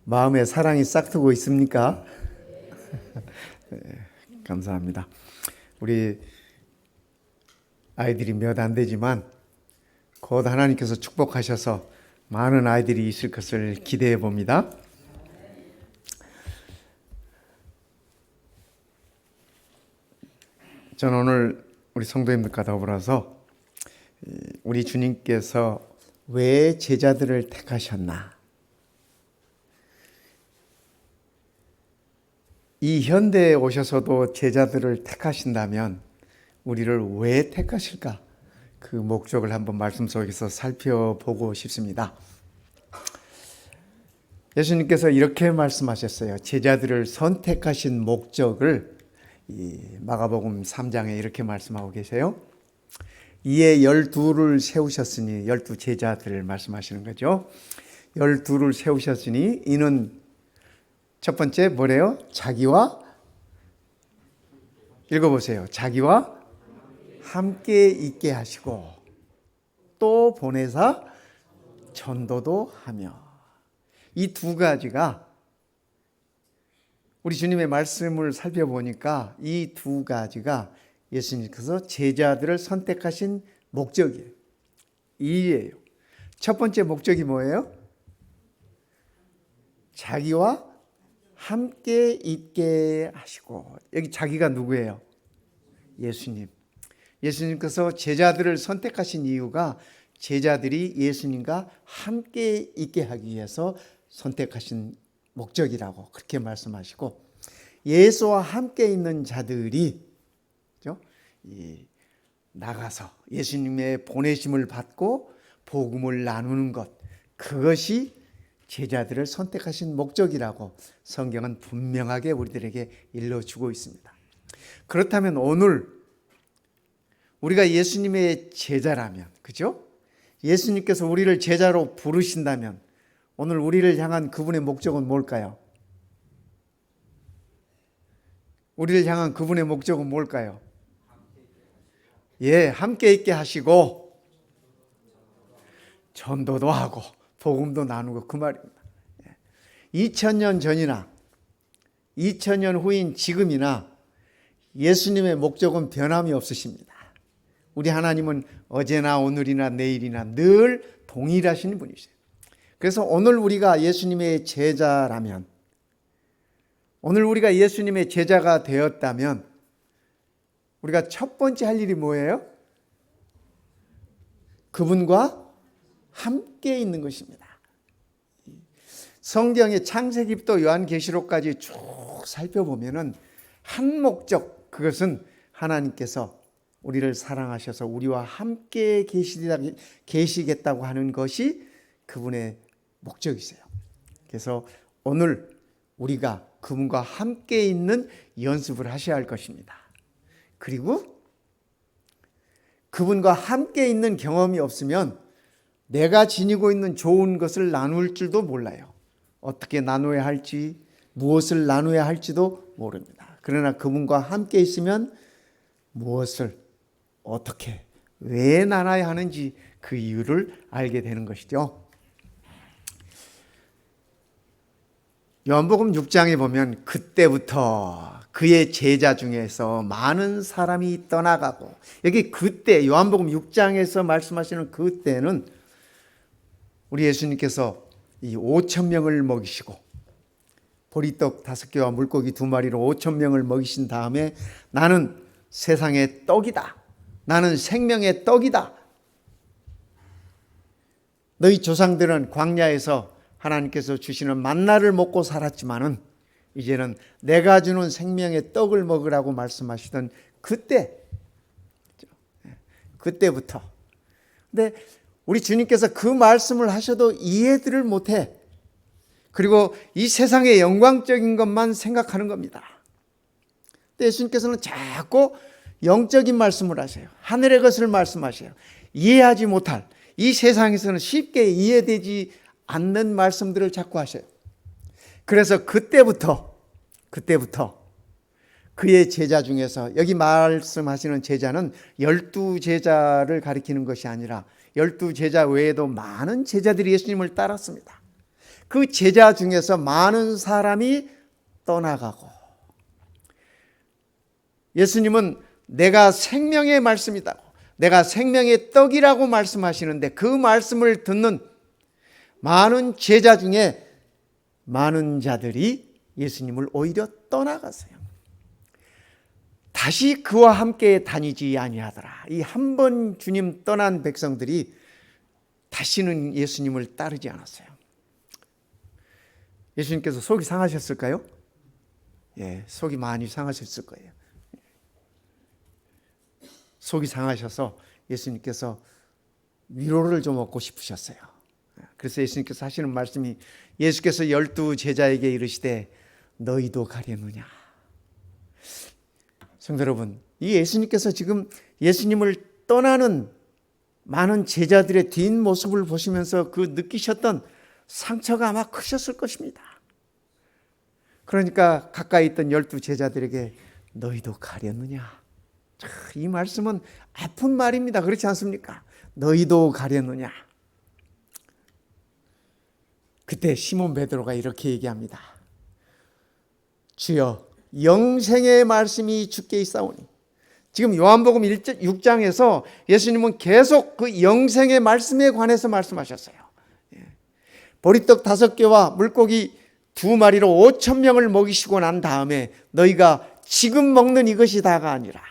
마음에 사랑이 싹트고 있습니까? 네, 감사합니다. 우리 아이들이 몇 안 되지만 곧 하나님께서 축복하셔서 많은 아이들이 있을 것을 기대해 봅니다. 저는 오늘 우리 성도님들과 더불어서 우리 주님께서 왜 제자들을 택하셨나? 이 현대에 오셔서도 제자들을 택하신다면 우리를 왜 택하실까? 그 목적을 한번 말씀 속에서 살펴보고 싶습니다. 예수님께서 이렇게 말씀하셨어요. 제자들을 선택하신 목적을 마가복음 3장에 이렇게 말씀하고 계세요. 이에 12를 세우셨으니, 12 제자들을 말씀하시는 거죠. 12를 세우셨으니 이는 첫 번째 뭐래요? 자기와, 읽어보세요. 자기와 함께 있게 하시고 또 보내사 전도도 하며. 이 두 가지가 우리 주님의 말씀을 살펴보니까 이 두 가지가 예수님께서 제자들을 선택하신 목적이에요. 이예요. 첫 번째 목적이 뭐예요? 자기와 함께 있게 하시고. 여기 자기가 누구예요? 예수님. 예수님께서 제자들을 선택하신 이유가 제자들이 예수님과 함께 있게 하기 위해서 선택하신 목적이라고 그렇게 말씀하시고, 예수와 함께 있는 자들이 나가서 예수님의 보내심을 받고 복음을 나누는 것, 그것이 제자들을 선택하신 목적이라고 성경은 분명하게 우리들에게 일러주고 있습니다. 그렇다면 오늘 우리가 예수님의 제자라면, 그죠? 예수님께서 우리를 제자로 부르신다면 오늘 우리를 향한 그분의 목적은 뭘까요? 우리를 향한 그분의 목적은 뭘까요? 예, 함께 있게 하시고 전도도 하고 복음도 나누고, 그 말입니다. 2000년 전이나 2000년 후인 지금이나 예수님의 목적은 변함이 없으십니다. 우리 하나님은 어제나 오늘이나 내일이나 늘 동일하신 분이세요. 그래서 오늘 우리가 예수님의 제자라면, 오늘 우리가 예수님의 제자가 되었다면 우리가 첫 번째 할 일이 뭐예요? 그분과 함께 있는 것입니다. 성경의 창세기부터 요한계시록까지 쭉 살펴보면은 한 목적, 그것은 하나님께서 우리를 사랑하셔서 우리와 함께 계시겠다고 하는 것이 그분의 목적이세요. 그래서 오늘 우리가 그분과 함께 있는 연습을 하셔야 할 것입니다. 그리고 그분과 함께 있는 경험이 없으면 내가 지니고 있는 좋은 것을 나눌 줄도 몰라요. 어떻게 나눠야 할지, 무엇을 나눠야 할지도 모릅니다. 그러나 그분과 함께 있으면 무엇을 어떻게, 왜 나눠야 하는지 그 이유를 알게 되는 것이죠. 요한복음 6장에 보면 그때부터 그의 제자 중에서 많은 사람이 떠나가고, 여기 그때 요한복음 6장에서 말씀하시는 그때는 우리 예수님께서 이 5,000명을 먹이시고 보리떡 5개와 물고기 2마리로 5,000명을 먹이신 다음에 나는 세상의 떡이다, 나는 생명의 떡이다. 너희 조상들은 광야에서 하나님께서 주시는 만나를 먹고 살았지만은 이제는 내가 주는 생명의 떡을 먹으라고 말씀하시던 그때부터. 근데 우리 주님께서 그 말씀을 하셔도 이해들을 못해. 그리고 이 세상의 영광적인 것만 생각하는 겁니다. 근데 예수님께서는 자꾸 영적인 말씀을 하세요. 하늘의 것을 말씀하세요. 이해하지 못할, 이 세상에서는 쉽게 이해되지 않는 말씀들을 자꾸 하셔요. 그래서 그때부터 그의 제자 중에서, 여기 말씀하시는 제자는 12제자를 가리키는 것이 아니라 12제자 외에도 많은 제자들이 예수님을 따랐습니다. 그 제자 중에서 많은 사람이 떠나가고, 예수님은 내가 생명의 말씀이다고, 내가 생명의 떡이라고 말씀하시는데, 그 말씀을 듣는 많은 제자 중에 많은 자들이 예수님을 오히려 떠나갔어요. 다시 그와 함께 다니지 아니하더라. 이 한 번 주님 떠난 백성들이 다시는 예수님을 따르지 않았어요. 예수님께서 속이 상하셨을까요? 예, 속이 많이 상하셨을 거예요. 속이 상하셔서 예수님께서 위로를 좀 얻고 싶으셨어요. 그래서 예수님께서 하시는 말씀이, 예수께서 12제자에게 이르시되 너희도 가려느냐. 성도 여러분, 이 예수님께서 지금 예수님을 떠나는 많은 제자들의 뒷모습을 보시면서 그 느끼셨던 상처가 아마 크셨을 것입니다. 그러니까 가까이 있던 12제자들에게 너희도 가려느냐. 이 말씀은 아픈 말입니다. 그렇지 않습니까? 너희도 가려느냐. 그때 시몬 베드로가 이렇게 얘기합니다. 주여, 영생의 말씀이 주께 있사오니. 지금 요한복음 6장에서 예수님은 계속 그 영생의 말씀에 관해서 말씀하셨어요. 보리떡 5개와 물고기 2마리로 5,000명을 먹이시고 난 다음에 너희가 지금 먹는 이것이 다가 아니라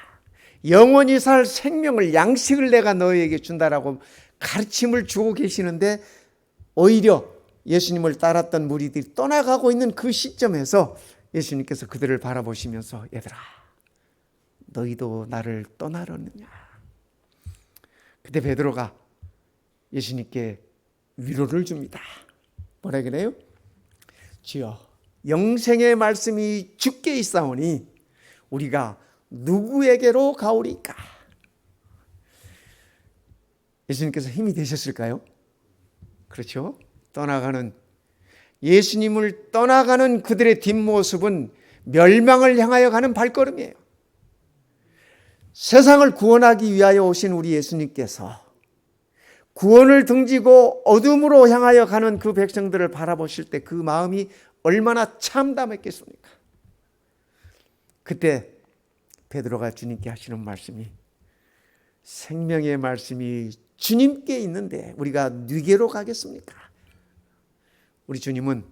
영원히 살 생명을, 양식을 내가 너희에게 준다라고 가르침을 주고 계시는데, 오히려 예수님을 따랐던 무리들이 떠나가고 있는 그 시점에서 예수님께서 그들을 바라보시면서 얘들아, 너희도 나를 떠나려느냐. 그때 베드로가 예수님께 위로를 줍니다. 뭐라 그래요? 주여, 영생의 말씀이 주께 있사오니 우리가 누구에게로 가오리까? 예수님께서 힘이 되셨을까요? 그렇죠? 예수님을 떠나가는 그들의 뒷모습은 멸망을 향하여 가는 발걸음이에요. 세상을 구원하기 위하여 오신 우리 예수님께서 구원을 등지고 어둠으로 향하여 가는 그 백성들을 바라보실 때 그 마음이 얼마나 참담했겠습니까? 그때 베드로가 주님께 하시는 말씀이, 생명의 말씀이 주님께 있는데 우리가 누구에게로 가겠습니까? 우리 주님은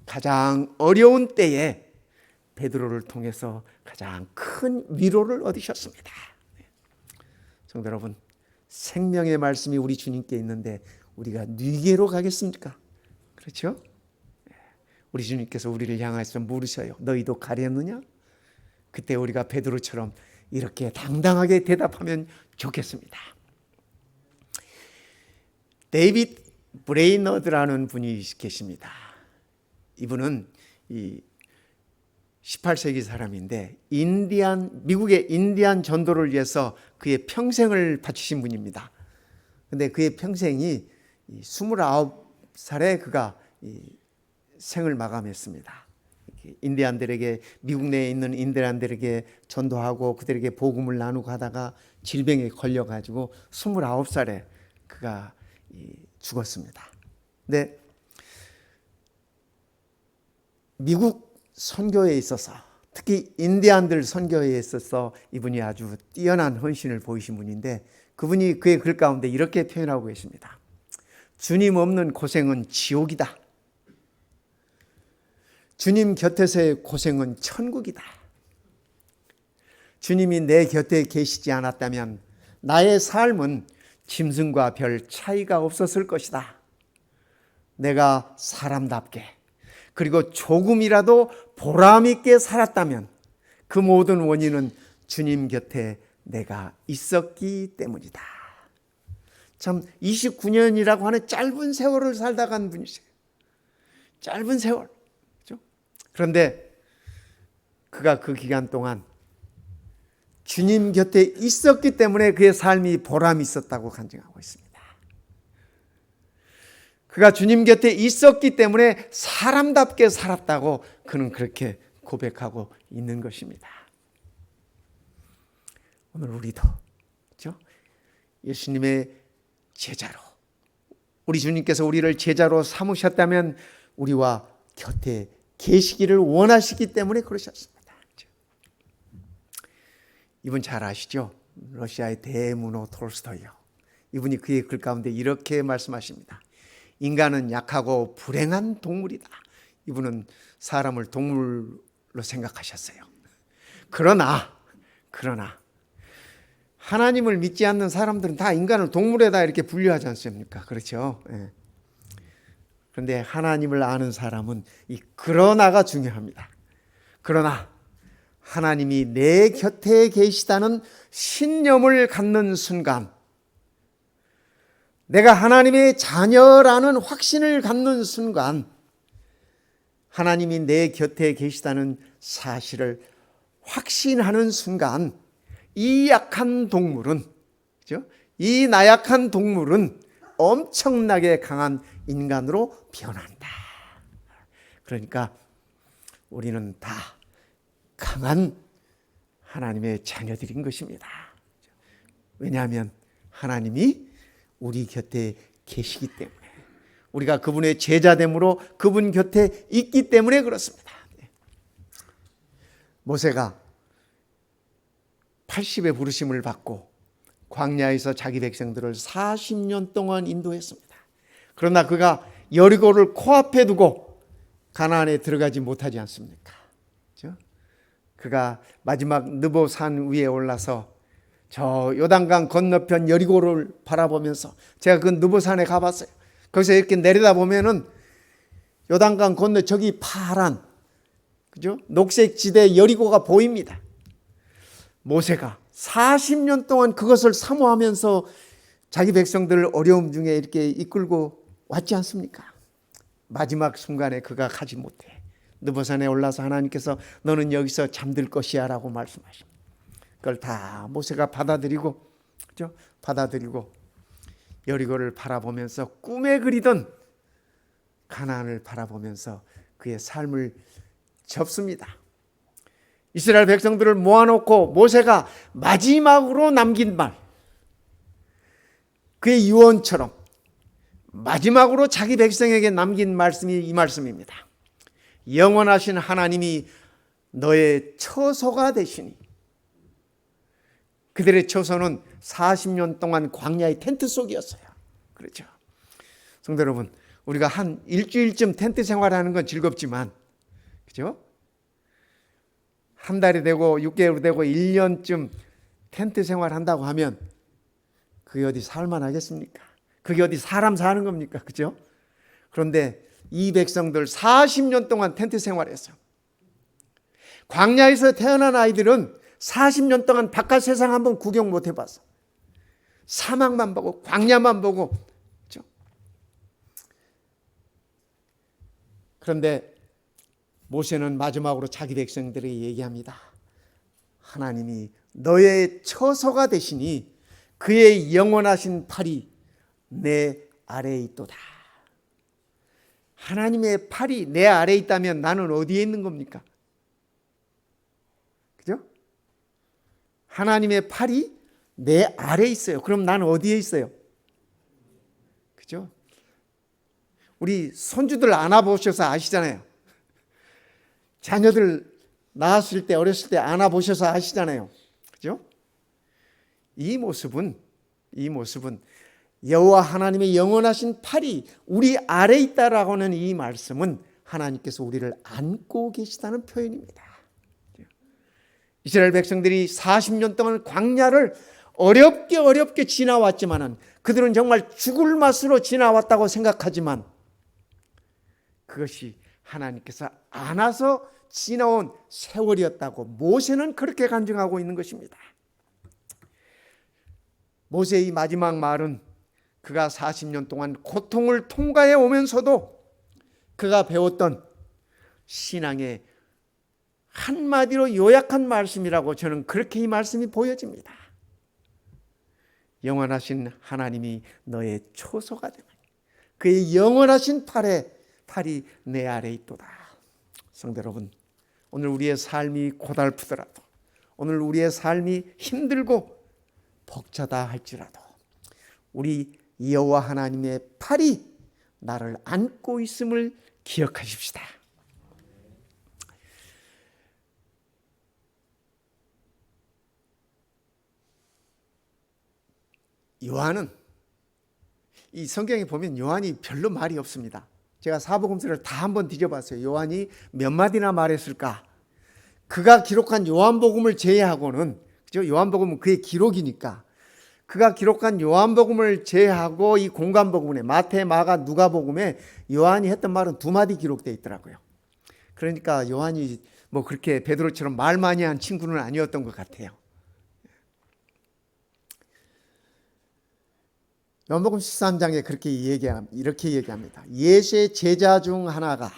가장 어려운 때에 베드로를 통해서 가장 큰 위로를 얻으셨습니다. 성도 여러분, 생명의 말씀이 우리 주님께 있는데 우리가 누구에게로 가겠습니까? 그렇죠? 우리 주님께서 우리를 향해서 물으셔요. 너희도 가려느냐? 그때 우리가 베드로처럼 이렇게 당당하게 대답하면 좋겠습니다. 데이빗 브레이너드라는 분이 계십니다. 이분은 18세기 사람인데 미국의 인디안 전도를 위해서 그의 평생을 바치신 분입니다. 그런데 그의 평생이 29살에 그가 생을 마감했습니다. 인디안들에게, 미국 내에 있는 인디안들에게 전도하고 그들에게 복음을 나누고 하다가 질병에 걸려가지고 29살에 그가 죽었습니다. 근데 미국 선교에 있어서, 특히 인디안들 선교에 있어서 이분이 아주 뛰어난 헌신을 보이신 분인데, 그분이 그의 글 가운데 이렇게 표현하고 계십니다. 주님 없는 고생은 지옥이다. 주님 곁에서의 고생은 천국이다. 주님이 내 곁에 계시지 않았다면 나의 삶은 짐승과 별 차이가 없었을 것이다. 내가 사람답게, 그리고 조금이라도 보람 있게 살았다면 그 모든 원인은 주님 곁에 내가 있었기 때문이다. 참 29년이라고 하는 짧은 세월을 살다 간 분이세요. 짧은 세월. 그렇죠? 그런데 그가 그 기간 동안 주님 곁에 있었기 때문에 그의 삶이 보람이 있었다고 간증하고 있습니다. 그가 주님 곁에 있었기 때문에 사람답게 살았다고 그는 그렇게 고백하고 있는 것입니다. 오늘 우리도 그렇죠? 예수님의 제자로, 우리 주님께서 우리를 제자로 삼으셨다면 우리와 곁에 계시기를 원하시기 때문에 그러셨습니다. 이분 잘 아시죠? 러시아의 대문호 톨스토이요. 이분이 그의 글 가운데 이렇게 말씀하십니다. 인간은 약하고 불행한 동물이다. 이분은 사람을 동물로 생각하셨어요. 그러나 하나님을 믿지 않는 사람들은 다 인간을 동물에다 이렇게 분류하지 않습니까? 그렇죠? 예. 그런데 하나님을 아는 사람은 이 그러나가 중요합니다. 그러나 하나님이 내 곁에 계시다는 신념을 갖는 순간, 내가 하나님의 자녀라는 확신을 갖는 순간, 하나님이 내 곁에 계시다는 사실을 확신하는 순간, 이 약한 동물은, 그죠? 이 나약한 동물은 엄청나게 강한 인간으로 변한다. 그러니까 우리는 다 강한 하나님의 자녀들인 것입니다. 왜냐하면 하나님이 우리 곁에 계시기 때문에, 우리가 그분의 제자됨으로 그분 곁에 있기 때문에 그렇습니다. 모세가 80의 부르심을 받고 광야에서 자기 백성들을 40년 동안 인도했습니다. 그러나 그가 여리고를 코앞에 두고 가나안에 들어가지 못하지 않습니까? 그렇죠? 그가 마지막 느보산 위에 올라서 저 요단강 건너편 여리고를 바라보면서, 제가 그 느보산에 가봤어요. 거기서 이렇게 내려다보면은 요단강 건너 저기 파란, 그죠? 녹색 지대 여리고가 보입니다. 모세가 40년 동안 그것을 사모하면서 자기 백성들을 어려움 중에 이렇게 이끌고 왔지 않습니까? 마지막 순간에 그가 가지 못해 느보산에 올라서 하나님께서 너는 여기서 잠들 것이야 라고 말씀하십니다. 그걸 다 모세가 받아들이고, 그죠? 받아들이고 여리고를 바라보면서 꿈에 그리던 가나안을 바라보면서 그의 삶을 접습니다. 이스라엘 백성들을 모아놓고 모세가 마지막으로 남긴 말, 그의 유언처럼 마지막으로 자기 백성에게 남긴 말씀이 이 말씀입니다. 영원하신 하나님이 너의 처소가 되시니. 그들의 처소는 40년 동안 광야의 텐트 속이었어요. 그렇죠? 성도 여러분, 우리가 한 일주일쯤 텐트 생활하는 건 즐겁지만, 그죠? 한 달이 되고 6개월이 되고 1년쯤 텐트 생활한다고 하면 그게 어디 살만하겠습니까? 그게 어디 사람 사는 겁니까? 그죠? 그런데 이 백성들 40년 동안 텐트 생활했어요. 광야에서 태어난 아이들은 40년 동안 바깥 세상 한번 구경 못 해봤어. 사막만 보고 광야만 보고. 그렇죠? 그런데 모세는 마지막으로 자기 백성들에게 얘기합니다. 하나님이 너의 처소가 되시니 그의 영원하신 팔이 내 아래에 있도다. 하나님의 팔이 내 아래에 있다면 나는 어디에 있는 겁니까? 그죠? 하나님의 팔이 내 아래에 있어요. 그럼 나는 어디에 있어요? 그죠? 우리 손주들 안아보셔서 아시잖아요. 자녀들 낳았을 때, 어렸을 때 안아보셔서 아시잖아요. 그죠? 이 모습은 여호와 하나님의 영원하신 팔이 우리 아래에 있다라고 하는 이 말씀은 하나님께서 우리를 안고 계시다는 표현입니다. 이스라엘 백성들이 40년 동안 광야를 어렵게 지나왔지만은, 그들은 정말 죽을 맛으로 지나왔다고 생각하지만 그것이 하나님께서 안아서 지나온 세월이었다고 모세는 그렇게 간증하고 있는 것입니다. 모세의 마지막 말은 그가 40년 동안 고통을 통과해 오면서도 그가 배웠던 신앙의 한마디로 요약한 말씀이라고 저는 그렇게 이 말씀이 보여집니다. 영원하신 하나님이 너의 초소가 되면 그의 영원하신 팔이 내 아래에 있도다. 성도 여러분, 오늘 우리의 삶이 고달프더라도, 오늘 우리의 삶이 힘들고 벅차다 할지라도 우리 여호와 하나님의 팔이 나를 안고 있음을 기억하십시다. 요한은 이 성경에 보면 요한이 별로 말이 없습니다. 제가 사복음서를 다 한번 뒤져봤어요. 요한이 몇 마디나 말했을까? 그가 기록한 요한복음을 제외하고는, 그죠? 요한복음은 그의 기록이니까 그가 기록한 요한복음을 제외하고 이 공관복음에 마태, 마가, 누가복음에 요한이 했던 말은 2마디 기록되어 있더라고요. 그러니까 요한이 뭐 그렇게 베드로처럼 말 많이 한 친구는 아니었던 것 같아요. 요한복음 13장에 이렇게 얘기합니다. 예수의 제자 중 하나가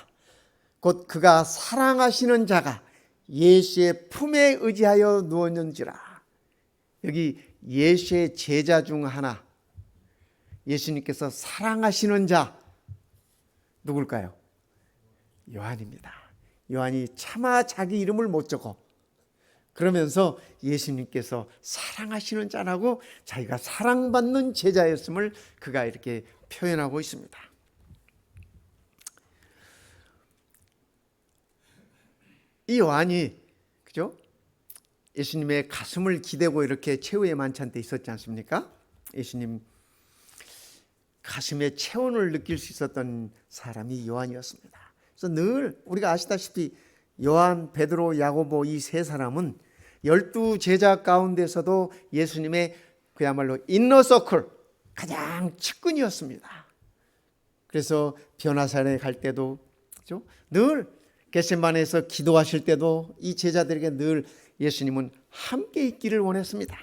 곧 그가 사랑하시는 자가 예수의 품에 의지하여 누웠는지라. 여기 예수의 제자 중 하나, 예수님께서 사랑하시는 자 누굴까요? 요한입니다. 요한이 차마 자기 이름을 못 적어. 그러면서 예수님께서 사랑하시는 자라고 자기가 사랑받는 제자였음을 그가 이렇게 표현하고 있습니다. 이 요한이, 그죠? 예수님의 가슴을 기대고 이렇게 최후의 만찬 때 있었지 않습니까? 예수님 가슴의 체온을 느낄 수 있었던 사람이 요한이었습니다. 그래서 늘 우리가 아시다시피 요한, 베드로, 야고보 이 세 사람은 12제자 가운데서도 예수님의 그야말로 인너서클, 가장 측근이었습니다. 그래서 변화산에 갈 때도, 그렇죠? 늘 겟세마네에서 기도하실 때도 이 제자들에게 늘 예수님은 함께 있기를 원했습니다.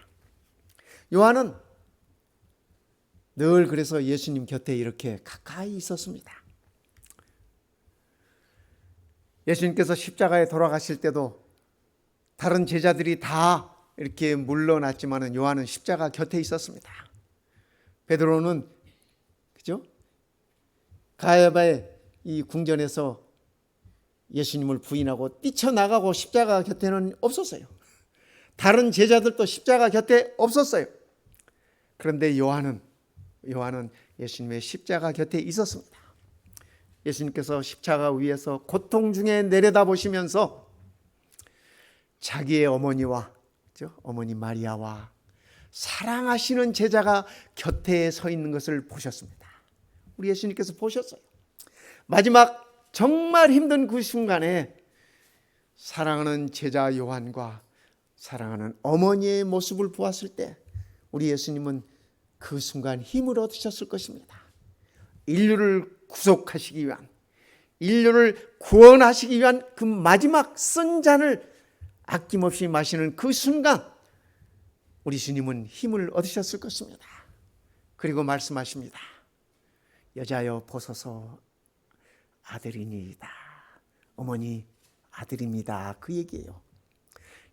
요한은 늘 그래서 예수님 곁에 이렇게 가까이 있었습니다. 예수님께서 십자가에 돌아가실 때도 다른 제자들이 다 이렇게 물러났지만 요한은 십자가 곁에 있었습니다. 베드로는, 그죠? 가야바의 이 궁전에서 예수님을 부인하고 뛰쳐나가고 십자가 곁에는 없었어요. 다른 제자들도 십자가 곁에 없었어요. 그런데 요한은 예수님의 십자가 곁에 있었습니다. 예수님께서 십자가 위에서 고통 중에 내려다보시면서 자기의 어머니와, 그렇죠? 어머니 마리아와 사랑하시는 제자가 곁에 서 있는 것을 보셨습니다. 우리 예수님께서 보셨어요. 마지막 정말 힘든 그 순간에 사랑하는 제자 요한과 사랑하는 어머니의 모습을 보았을 때 우리 예수님은 그 순간 힘을 얻으셨을 것입니다. 인류를 구속하시기 위한, 인류를 구원하시기 위한 그 마지막 쓴 잔을 아낌없이 마시는 그 순간 우리 주님은 힘을 얻으셨을 것입니다. 그리고 말씀하십니다. 여자여 보소서 아들이니이다. 어머니 아들입니다. 그 얘기예요.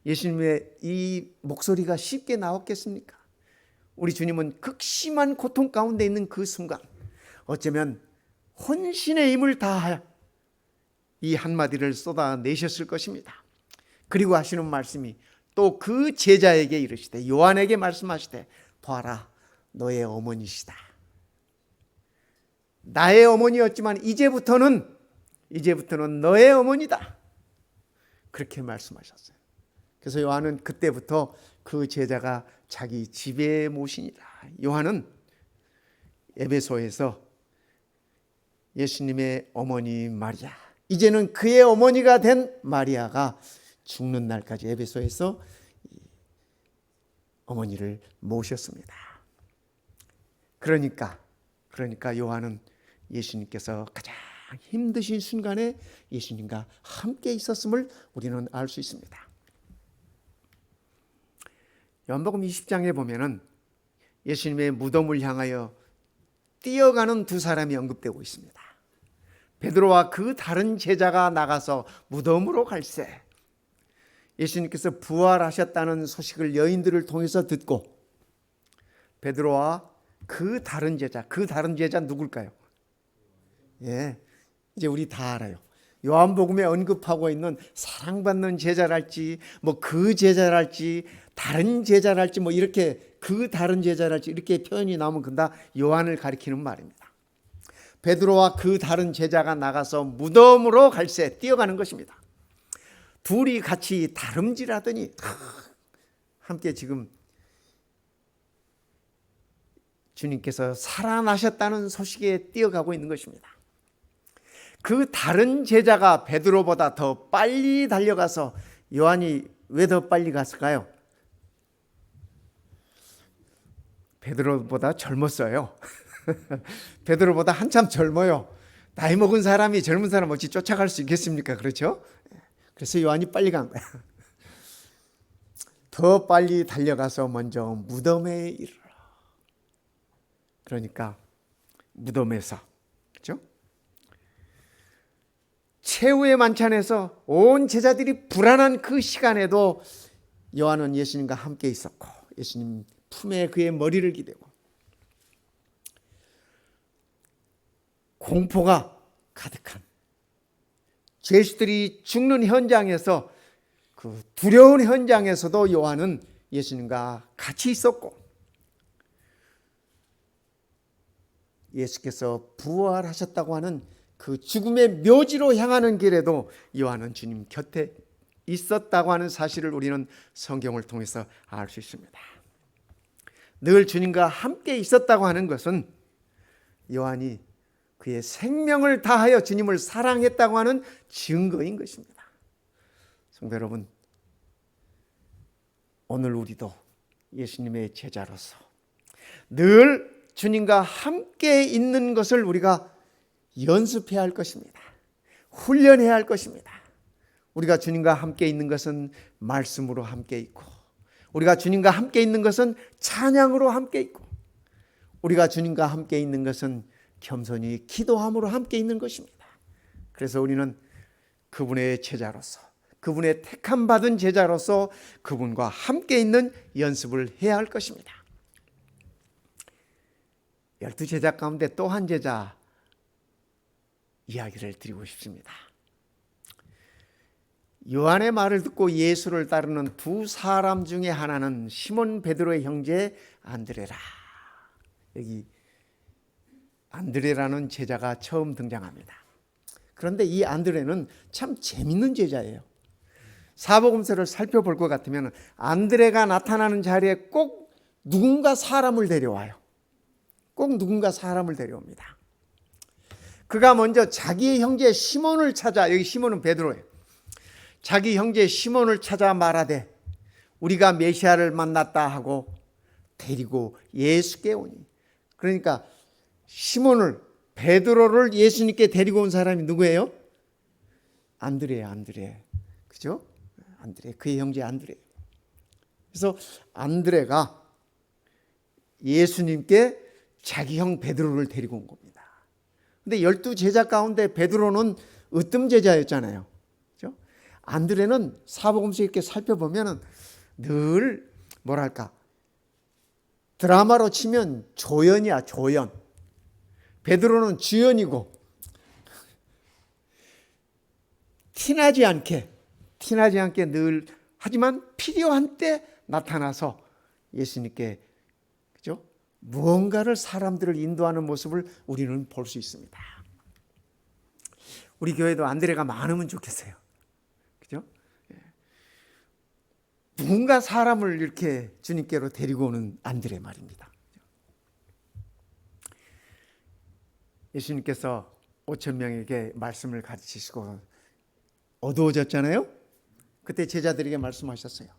예수님의 이 목소리가 쉽게 나왔겠습니까? 우리 주님은 극심한 고통 가운데 있는 그 순간 어쩌면 혼신의 힘을 다하여 이 한마디를 쏟아내셨을 것입니다. 그리고 하시는 말씀이 또 그 제자에게 이르시되, 요한에게 말씀하시되, 봐라 너의 어머니시다. 나의 어머니였지만 이제부터는 너의 어머니다. 그렇게 말씀하셨어요. 그래서 요한은 그때부터 그 제자가 자기 집에 모시니라. 요한은 에베소에서 예수님의 어머니 마리아, 이제는 그의 어머니가 된 마리아가 죽는 날까지 에베소에서 어머니를 모셨습니다. 그러니까 요한은 예수님께서 가장 힘드신 순간에 예수님과 함께 있었음을 우리는 알 수 있습니다. 요한복음 20장에 보면은 예수님의 무덤을 향하여 뛰어가는 두 사람이 언급되고 있습니다. 베드로와 그 다른 제자가 나가서 무덤으로 갈새 예수님께서 부활하셨다는 소식을 여인들을 통해서 듣고 베드로와 그 다른 제자 누굴까요? 예, 이제 우리 다 알아요. 요한복음에 언급하고 있는 사랑받는 제자랄지 뭐 그 제자랄지 다른 제자랄지 뭐 이렇게 그 다른 제자랄지 이렇게 표현이 나오면 그다 요한을 가리키는 말입니다. 베드로와 그 다른 제자가 나가서 무덤으로 갈새 뛰어가는 것입니다. 둘이 같이 다름질하더니 함께 지금 주님께서 살아나셨다는 소식에 뛰어가고 있는 것입니다. 그 다른 제자가 베드로보다 더 빨리 달려가서, 요한이 왜 더 빨리 갔을까요? 베드로보다 젊었어요. 베드로보다 한참 젊어요. 나이 먹은 사람이 젊은 사람 어찌 쫓아갈 수 있겠습니까? 그렇죠? 그래서 요한이 빨리 간 거야. 더 빨리 달려가서 먼저 무덤에 이르러. 그러니까 무덤에서, 그렇죠? 최후의 만찬에서 온 제자들이 불안한 그 시간에도 요한은 예수님과 함께 있었고 예수님 품에 그의 머리를 기대고 공포가 가득한 죄수들이 죽는 현장에서, 그 두려운 현장에서도 요한은 예수님과 같이 있었고 예수께서 부활하셨다고 하는 그 죽음의 묘지로 향하는 길에도 요한은 주님 곁에 있었다고 하는 사실을 우리는 성경을 통해서 알 수 있습니다. 늘 주님과 함께 있었다고 하는 것은 요한이 그의 생명을 다하여 주님을 사랑했다고 하는 증거인 것입니다. 성도 여러분, 오늘 우리도 예수님의 제자로서 늘 주님과 함께 있는 것을 우리가 연습해야 할 것입니다. 훈련해야 할 것입니다. 우리가 주님과 함께 있는 것은 말씀으로 함께 있고, 우리가 주님과 함께 있는 것은 찬양으로 함께 있고, 우리가 주님과 함께 있는 것은 겸손히 기도함으로 함께 있는 것입니다. 그래서 우리는 그분의 제자로서, 그분의 택함 받은 제자로서 그분과 함께 있는 연습을 해야 할 것입니다. 12제자 가운데 또 한 제자 이야기를 드리고 싶습니다. 요한의 말을 듣고 예수를 따르는 두 사람 중에 하나는 시몬 베드로의 형제 안드레라. 여기 안드레라는 제자가 처음 등장합니다. 그런데 이 안드레는 참 재밌는 제자예요. 사복음서를 살펴볼 것 같으면 안드레가 나타나는 자리에 꼭 누군가 사람을 데려와요. 꼭 누군가 사람을 데려옵니다. 그가 먼저 자기의 형제 시몬을 찾아, 여기 시몬은 베드로예요. 자기 형제 시몬을 찾아 말하되 우리가 메시아를 만났다 하고 데리고 예수께 오니. 그러니까 시몬을, 베드로를 예수님께 데리고 온 사람이 누구예요? 안드레예요. 안드레. 그죠? 안드레, 그의 형제 안드레. 그래서 안드레가 예수님께 자기 형 베드로를 데리고 온 겁니다. 근데 12제자 가운데 베드로는 으뜸 제자였잖아요. 그죠? 안드레는 사복음서 이렇게 살펴보면 늘 뭐랄까, 드라마로 치면 조연이야, 조연. 베드로는 주연이고 티나지 않게 늘, 하지만 필요한 때 나타나서 예수님께, 그죠? 무언가를, 사람들을 인도하는 모습을 우리는 볼 수 있습니다. 우리 교회도 안드레가 많으면 좋겠어요. 그죠? 누군가 사람을 이렇게 주님께로 데리고 오는 안드레 말입니다. 예수님께서 5,000명에게 말씀을 가르치시고 어두워졌잖아요. 그때 제자들에게 말씀하셨어요.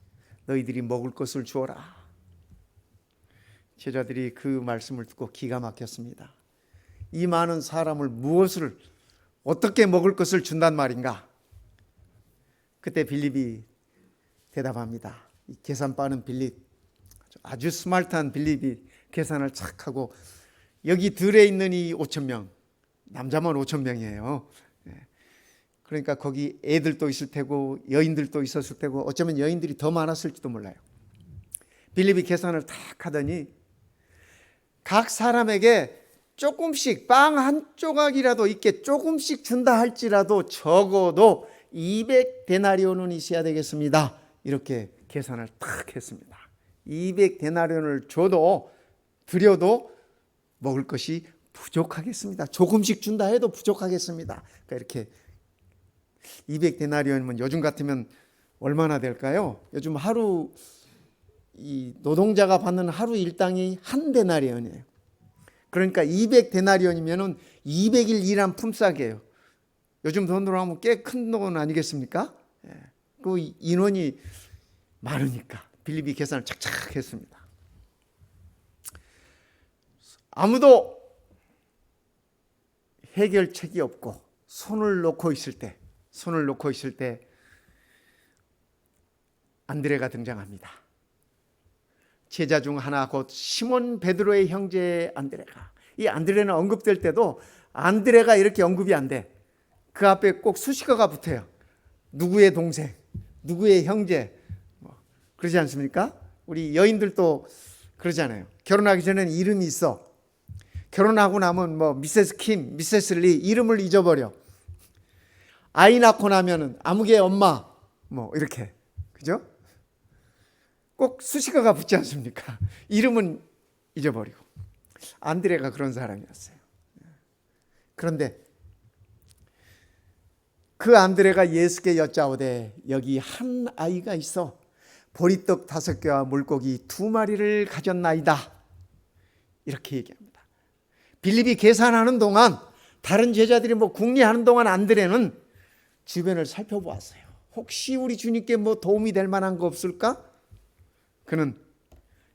너희들이 먹을 것을 주어라. 제자들이 그 말씀을 듣고 기가 막혔습니다. 이 많은 사람을 무엇을, 어떻게 먹을 것을 준단 말인가? 그때 빌립이 대답합니다. 이 계산 빠른 빌립, 아주 스마트한 빌립이 계산을 착 하고, 여기 들에 있는 이 5,000명, 남자만 5,000명이에요. 그러니까 거기 애들도 있을 테고 여인들도 있었을 테고 어쩌면 여인들이 더 많았을지도 몰라요. 빌립이 계산을 탁 하더니 각 사람에게 조금씩 빵 한 조각이라도 있게 조금씩 준다 할지라도 적어도 200데나리온은 있어야 되겠습니다. 이렇게 계산을 딱 했습니다. 200데나리온을 드려도 먹을 것이 부족하겠습니다. 조금씩 준다 해도 부족하겠습니다. 그러니까 이렇게 200데나리온이면 요즘 같으면 얼마나 될까요? 요즘 하루 이 노동자가 받는 하루 일당이 한 데나리온이에요. 그러니까 200데나리온이면은 200일 일한 품삯이에요. 요즘 돈으로 하면 꽤 큰 돈 아니겠습니까? 그 인원이 많으니까 빌립이 계산을 착착 했습니다. 아무도 해결책이 없고 손을 놓고 있을 때 안드레가 등장합니다. 제자 중 하나 곧 시몬 베드로의 형제 안드레가. 이 안드레는 언급될 때도 안드레가 이렇게 언급이 안 돼. 그 앞에 꼭 수식어가 붙어요. 누구의 동생, 누구의 형제, 그러지 않습니까? 우리 여인들도 그러잖아요. 결혼하기 전에는 이름이 있어. 결혼하고 나면 뭐 미세스 킴, 미세스 리 이름을 잊어버려. 아이 낳고 나면은 아무개 엄마 뭐 이렇게, 그죠? 꼭 수식어가 붙지 않습니까? 이름은 잊어버리고. 안드레가 그런 사람이었어요. 그런데 그 안드레가 예수께 여짜오되 여기 한 아이가 있어 보리떡 5개와 물고기 2마리를 가졌나이다. 이렇게 얘기합니다. 빌립이 계산하는 동안 다른 제자들이 뭐 궁리하는 동안 안드레는 주변을 살펴보았어요. 혹시 우리 주님께 뭐 도움이 될 만한 거 없을까? 그는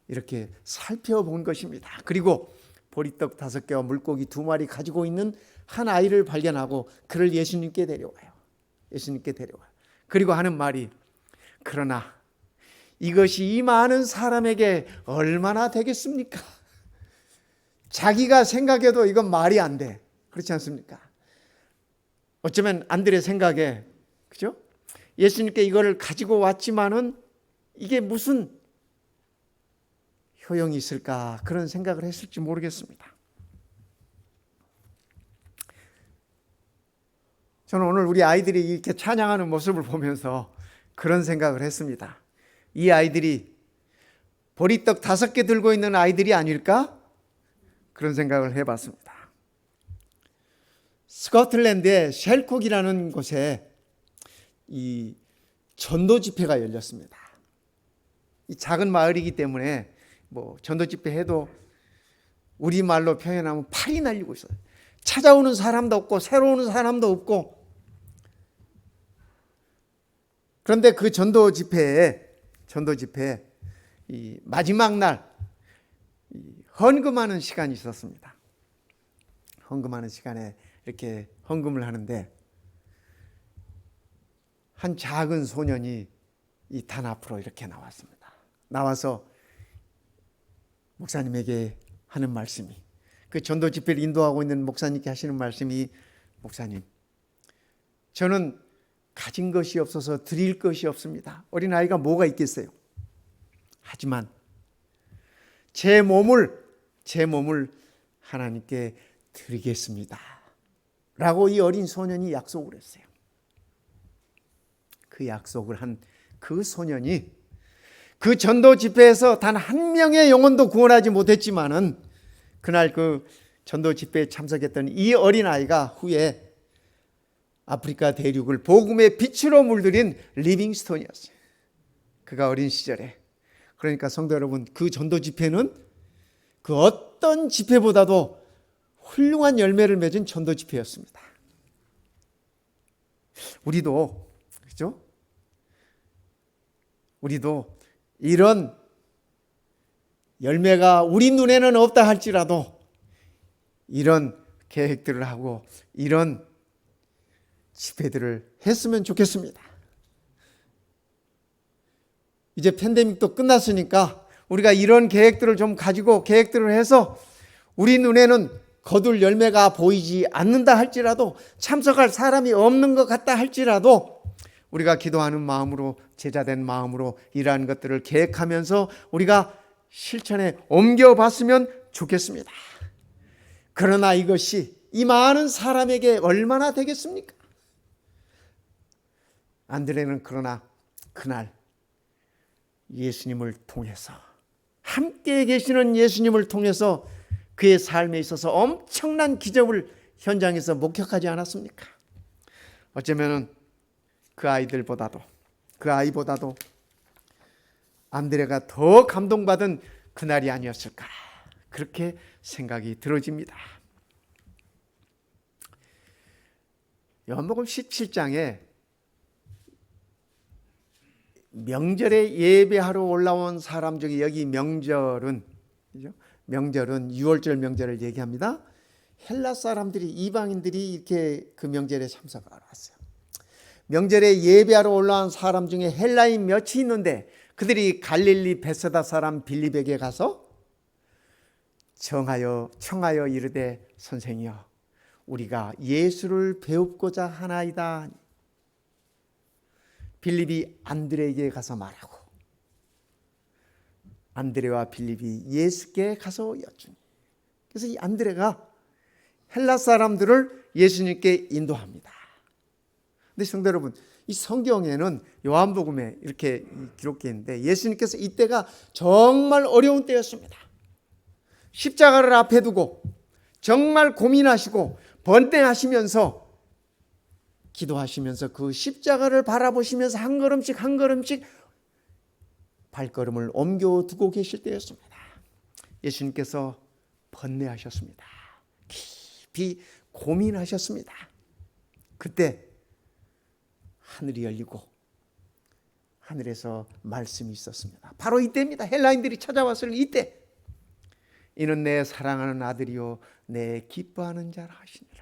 이렇게 살펴본 것입니다. 그리고 보리떡 5개와 물고기 2마리 가지고 있는 한 아이를 발견하고 그를 예수님께 데려와요. 그리고 하는 말이 그러나 이것이 이 많은 사람에게 얼마나 되겠습니까? 자기가 생각해도 이건 말이 안 돼. 그렇지 않습니까? 어쩌면 안드레 생각에, 그죠? 예수님께 이거를 가지고 왔지만은 이게 무슨 효용이 있을까? 그런 생각을 했을지 모르겠습니다. 저는 오늘 우리 아이들이 이렇게 찬양하는 모습을 보면서 그런 생각을 했습니다. 이 아이들이 보리떡 5개 들고 있는 아이들이 아닐까? 그런 생각을 해봤습니다. 스코틀랜드의 쉘콕이라는 곳에 이 전도 집회가 열렸습니다. 이 작은 마을이기 때문에 뭐 전도 집회 해도 우리말로 표현하면 팔이 날리고 있어요. 찾아오는 사람도 없고 새로 오는 사람도 없고. 그런데 그 전도 집회에 이 마지막 날 헌금하는 시간이 있었습니다. 헌금하는 시간에 이렇게 헌금을 하는데 한 작은 소년이 이 단 앞으로 이렇게 나왔습니다. 나와서 목사님에게 하는 말씀이, 그 전도 집회를 인도하고 있는 목사님께 하시는 말씀이, 목사님, 저는 가진 것이 없어서 드릴 것이 없습니다. 어린아이가 뭐가 있겠어요? 하지만 제 몸을 하나님께 드리겠습니다. 라고 이 어린 소년이 약속을 했어요. 그 약속을 한 그 소년이 그 전도 집회에서 단 한 명의 영혼도 구원하지 못했지만은 그날 그 전도 집회에 참석했던 이 어린아이가 후에 아프리카 대륙을 복음의 빛으로 물들인 리빙스톤이었어요. 그가 어린 시절에. 그러니까 성도 여러분, 그 전도 집회는 그 어떤 집회보다도 훌륭한 열매를 맺은 전도 집회였습니다. 우리도, 그죠? 우리도 이런 열매가 우리 눈에는 없다 할지라도 이런 계획들을 하고 이런 집회들을 했으면 좋겠습니다. 이제 팬데믹도 끝났으니까 우리가 이런 계획들을 좀 가지고 계획들을 해서 우리 눈에는 거둘 열매가 보이지 않는다 할지라도, 참석할 사람이 없는 것 같다 할지라도 우리가 기도하는 마음으로, 제자된 마음으로 이러한 것들을 계획하면서 우리가 실천에 옮겨봤으면 좋겠습니다. 그러나 이것이 이 많은 사람에게 얼마나 되겠습니까? 안드레는 그러나 그날 예수님을 통해서, 함께 계시는 예수님을 통해서 그의 삶에 있어서 엄청난 기적을 현장에서 목격하지 않았습니까? 어쩌면 그 아이보다도 안드레가 더 감동받은 그날이 아니었을까, 그렇게 생각이 들어집니다. 요한복음 17장에 명절에 예배하러 올라온 사람 중에, 여기 명절은 6월절 명절을 얘기합니다. 헬라 사람들이, 이방인들이 이렇게 그 명절에 참석하러 왔어요. 명절에 예배하러 올라온 사람 중에 헬라인 몇이 있는데 그들이 갈릴리 베세다 사람 빌립에게 가서 청하여 이르되, 선생이여, 우리가 예수를 배웁고자 하나이다. 빌립이 안드레에게 가서 말하고 안드레와 빌립이 예수께 가서 여쭈니, 그래서 이 안드레가 헬라 사람들을 예수님께 인도합니다. 근데 성도 여러분, 이 성경에는 요한복음에 이렇게 기록되어 있는데 예수님께서 이때가 정말 어려운 때였습니다. 십자가를 앞에 두고 정말 고민하시고 번뇌하시면서 기도하시면서 그 십자가를 바라보시면서 한 걸음씩 한 걸음씩 발걸음을 옮겨두고 계실 때였습니다. 예수님께서 번뇌하셨습니다. 깊이 고민하셨습니다. 그때 하늘이 열리고 하늘에서 말씀이 있었습니다. 바로 이때입니다. 헬라인들이 찾아왔을 이때, 이는 내 사랑하는 아들이요 내 기뻐하는 자라 하시니라.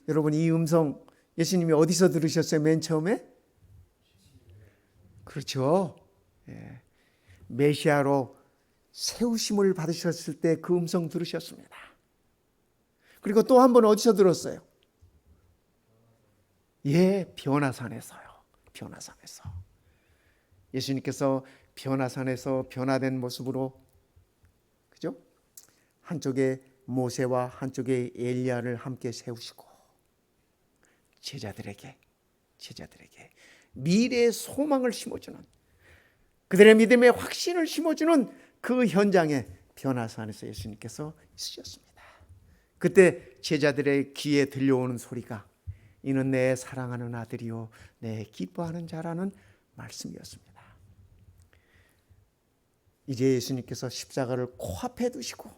여러분, 이 음성 예수님이 어디서 들으셨어요? 맨 처음에? 그렇죠. 메시아로 세우심을 받으셨을 때 그 음성 들으셨습니다. 그리고 또 한 번 어디서 들었어요? 변화산에서요. 변화산에서. 예수님께서 변화산에서 변화된 모습으로, 그죠? 한쪽에 모세와 한쪽에 엘리야를 함께 세우시고 제자들에게 미래의 소망을 심어주는, 그들의 믿음의 확신을 심어주는 그 현장에 변화산에서 예수님께서 있으셨습니다. 그때 제자들의 귀에 들려오는 소리가 이는 내 사랑하는 아들이요 내 기뻐하는 자라는 말씀이었습니다. 이제 예수님께서 십자가를 코앞에 두시고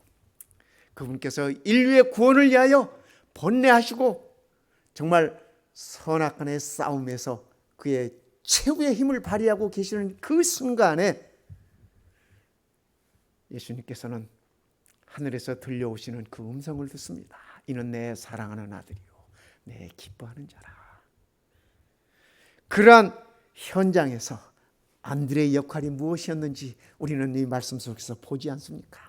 그분께서 인류의 구원을 위하여 번뇌하시고 정말 선악간의 싸움에서 그의 최후의 힘을 발휘하고 계시는 그 순간에 예수님께서는 하늘에서 들려오시는 그 음성을 듣습니다. 이는 내 사랑하는 아들이요 내 기뻐하는 자라. 그러한 현장에서 안드레의 역할이 무엇이었는지 우리는 이 말씀 속에서 보지 않습니까?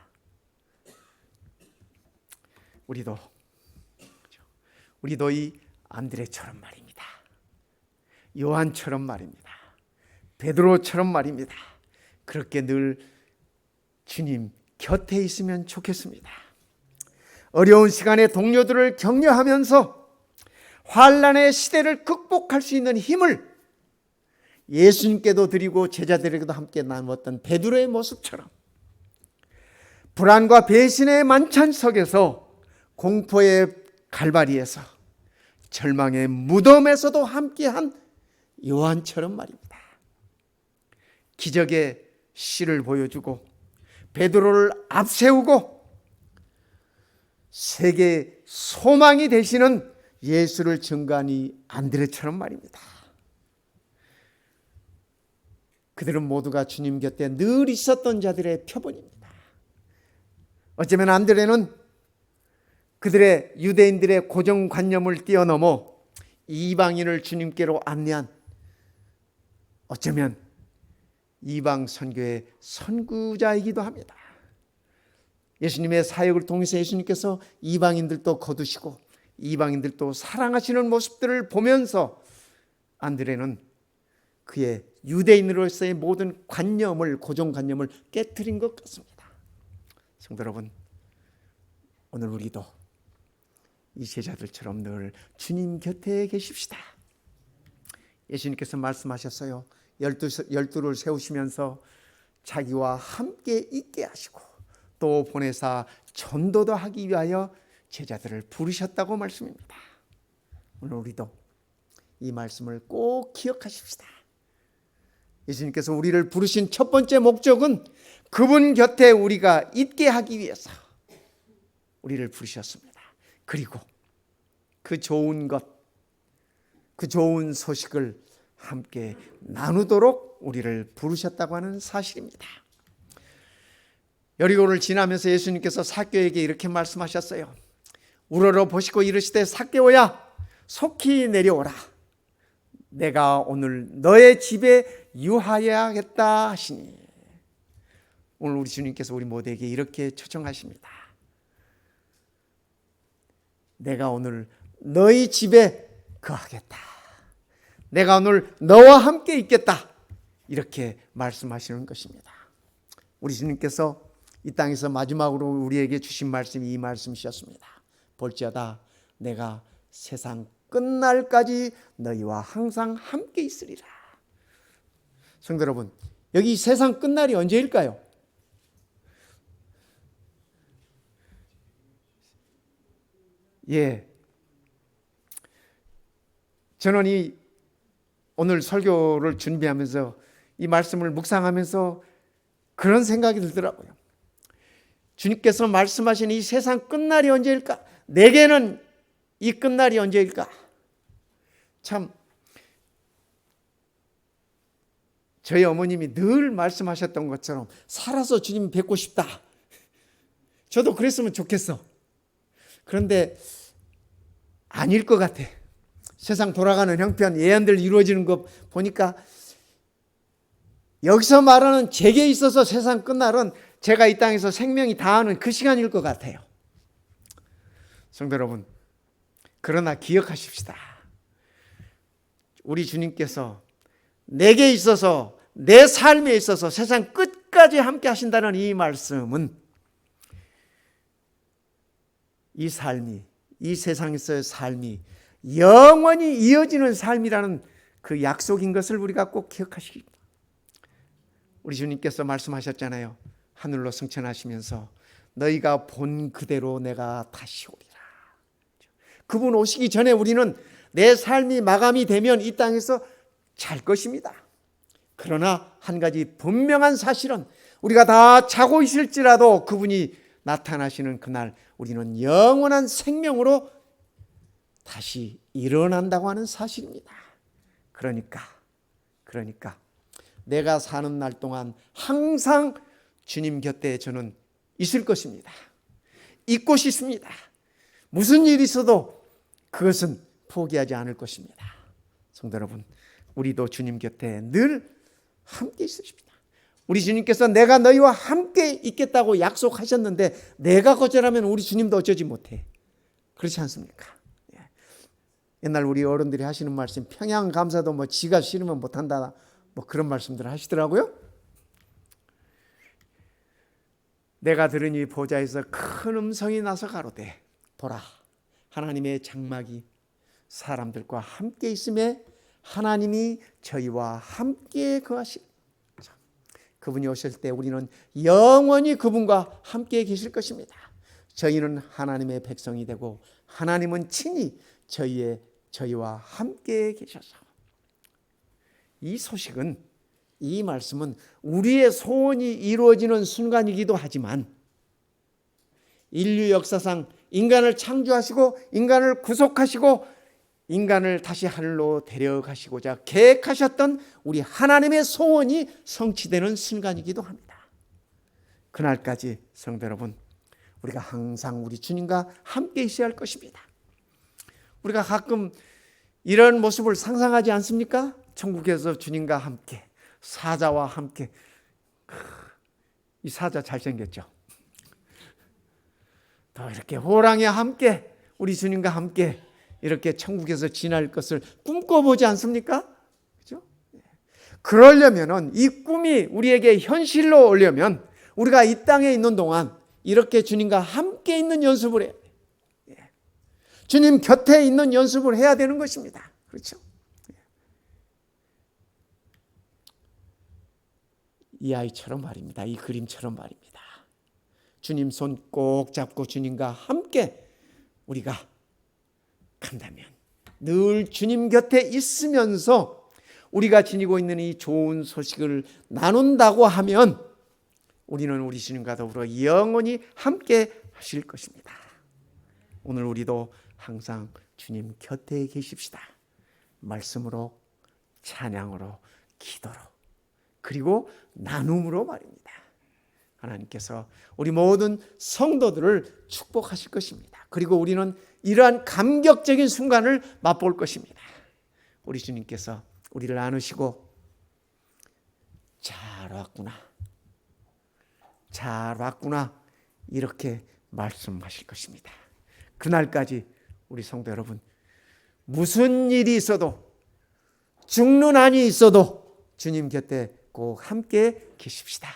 우리도 이 안드레처럼 말입니다. 요한처럼 말입니다. 베드로처럼 말입니다. 그렇게 늘 주님 곁에 있으면 좋겠습니다. 어려운 시간에 동료들을 격려하면서 환난의 시대를 극복할 수 있는 힘을 예수님께도 드리고 제자들에게도 함께 나누었던 베드로의 모습처럼 불안과 배신의 만찬 속에서 공포의 갈바리에서 절망의 무덤에서도 함께한 요한처럼 말입니다. 기적의 씨를 보여주고 베드로를 앞세우고 세계 소망이 되시는 예수를 증거한 이 안드레처럼 말입니다. 그들은 모두가 주님 곁에 늘 있었던 자들의 표본입니다. 어쩌면 안드레는 그들의 유대인들의 고정관념을 뛰어넘어 이방인을 주님께로 안내한, 어쩌면 이방 선교의 선구자이기도 합니다. 예수님의 사역을 통해서 예수님께서 이방인들도 거두시고 이방인들도 사랑하시는 모습들을 보면서 안드레는 그의 유대인으로서의 모든 관념을, 고정관념을 깨트린 것 같습니다. 성도 여러분, 오늘 우리도 이 제자들처럼 늘 주님 곁에 계십시다. 예수님께서 말씀하셨어요. 열두를 세우시면서 자기와 함께 있게 하시고 또 보내사 전도도 하기 위하여 제자들을 부르셨다고 말씀입니다. 오늘 우리도 이 말씀을 꼭 기억하십시다. 예수님께서 우리를 부르신 첫 번째 목적은 그분 곁에 우리가 있게 하기 위해서 우리를 부르셨습니다. 그리고 그 좋은 것, 그 좋은 소식을 함께 나누도록 우리를 부르셨다고 하는 사실입니다. 여리고를 지나면서 예수님께서 삭개오에게 이렇게 말씀하셨어요. 우러러 보시고 이르시되 삭개오야 속히 내려오라. 내가 오늘 너의 집에 유하여야겠다 하시니. 오늘 우리 주님께서 우리 모두에게 이렇게 초청하십니다. 내가 오늘 너희 집에 거하겠다. 내가 오늘 너와 함께 있겠다. 이렇게 말씀하시는 것입니다. 우리 주님께서 이 땅에서 마지막으로 우리에게 주신 말씀이 이 말씀이셨습니다. 볼지어다 내가 세상 끝날까지 너희와 항상 함께 있으리라. 성도 여러분, 여기 세상 끝날이 언제일까요? 저는 오늘 설교를 준비하면서 이 말씀을 묵상하면서 그런 생각이 들더라고요. 주님께서 말씀하신 이 세상 끝날이 언제일까? 내게는 이 끝날이 언제일까? 참 저희 어머님이 늘 말씀하셨던 것처럼 살아서 주님 뵙고 싶다. 저도 그랬으면 좋겠어. 그런데 아닐 것 같아. 세상 돌아가는 형편, 예언들 이루어지는 것 보니까 여기서 말하는 제게 있어서 세상 끝날은 제가 이 땅에서 생명이 다하는 그 시간일 것 같아요. 성도 여러분, 그러나 기억하십시다. 우리 주님께서 내게 있어서, 내 삶에 있어서 세상 끝까지 함께 하신다는 이 말씀은 이 삶이, 이 세상에서의 삶이 영원히 이어지는 삶이라는 그 약속인 것을 우리가 꼭 기억하시기 바랍니다. 우리 주님께서 말씀하셨잖아요. 하늘로 승천하시면서 너희가 본 그대로 내가 다시 오리라. 그분 오시기 전에 우리는 내 삶이 마감이 되면 이 땅에서 잘 것입니다. 그러나 한 가지 분명한 사실은 우리가 다 자고 있을지라도 그분이 나타나시는 그날 우리는 영원한 생명으로 다시 일어난다고 하는 사실입니다. 그러니까 내가 사는 날 동안 항상 주님 곁에 저는 있을 것입니다. 있고 싶습니다. 무슨 일이 있어도 그것은 포기하지 않을 것입니다. 성도 여러분, 우리도 주님 곁에 늘 함께 있으십니다. 우리 주님께서 내가 너희와 함께 있겠다고 약속하셨는데 내가 거절하면 우리 주님도 어쩌지 못해. 그렇지 않습니까? 옛날 우리 어른들이 하시는 말씀, 평양감사도 뭐 지가 싫으면 못한다, 뭐 그런 말씀들을 하시더라고요. 내가 들으니 보좌에서 큰 음성이 나서 가로되 보라 하나님의 장막이 사람들과 함께 있음에 하나님이 저희와 함께 거하시리. 그분이 오실 때 우리는 영원히 그분과 함께 계실 것입니다. 저희는 하나님의 백성이 되고 하나님은 친히 저희와 함께 계셔서. 이 소식은, 이 말씀은 우리의 소원이 이루어지는 순간이기도 하지만 인류 역사상 인간을 창조하시고 인간을 구속하시고 인간을 다시 하늘로 데려가시고자 계획하셨던 우리 하나님의 소원이 성취되는 순간이기도 합니다. 그날까지 성도 여러분, 우리가 항상 우리 주님과 함께 있어야 할 것입니다. 우리가 가끔 이런 모습을 상상하지 않습니까? 천국에서 주님과 함께, 사자와 함께. 이 사자 잘생겼죠? 또 이렇게 호랑이와 함께, 우리 주님과 함께 이렇게 천국에서 지날 것을 꿈꿔보지 않습니까? 그렇죠? 그러려면은 이 꿈이 우리에게 현실로 오려면 우리가 이 땅에 있는 동안 이렇게 주님과 함께 있는 연습을 해야 돼요. 주님 곁에 있는 연습을 해야 되는 것입니다. 그렇죠? 이 아이처럼 말입니다. 이 그림처럼 말입니다. 주님 손 꼭 잡고 주님과 함께 우리가 간다면, 늘 주님 곁에 있으면서 우리가 지니고 있는 이 좋은 소식을 나눈다고 하면 우리는 우리 주님과 더불어 영원히 함께 하실 것입니다. 오늘 우리도 항상 주님 곁에 계십시다. 말씀으로, 찬양으로, 기도로, 그리고 나눔으로 말입니다. 하나님께서 우리 모든 성도들을 축복하실 것입니다. 그리고 우리는 이러한 감격적인 순간을 맛볼 것입니다. 우리 주님께서 우리를 안으시고 잘 왔구나, 잘 왔구나 이렇게 말씀하실 것입니다. 그날까지 우리 성도 여러분, 무슨 일이 있어도, 죽는 한이 있어도 주님 곁에 꼭 함께 계십시다.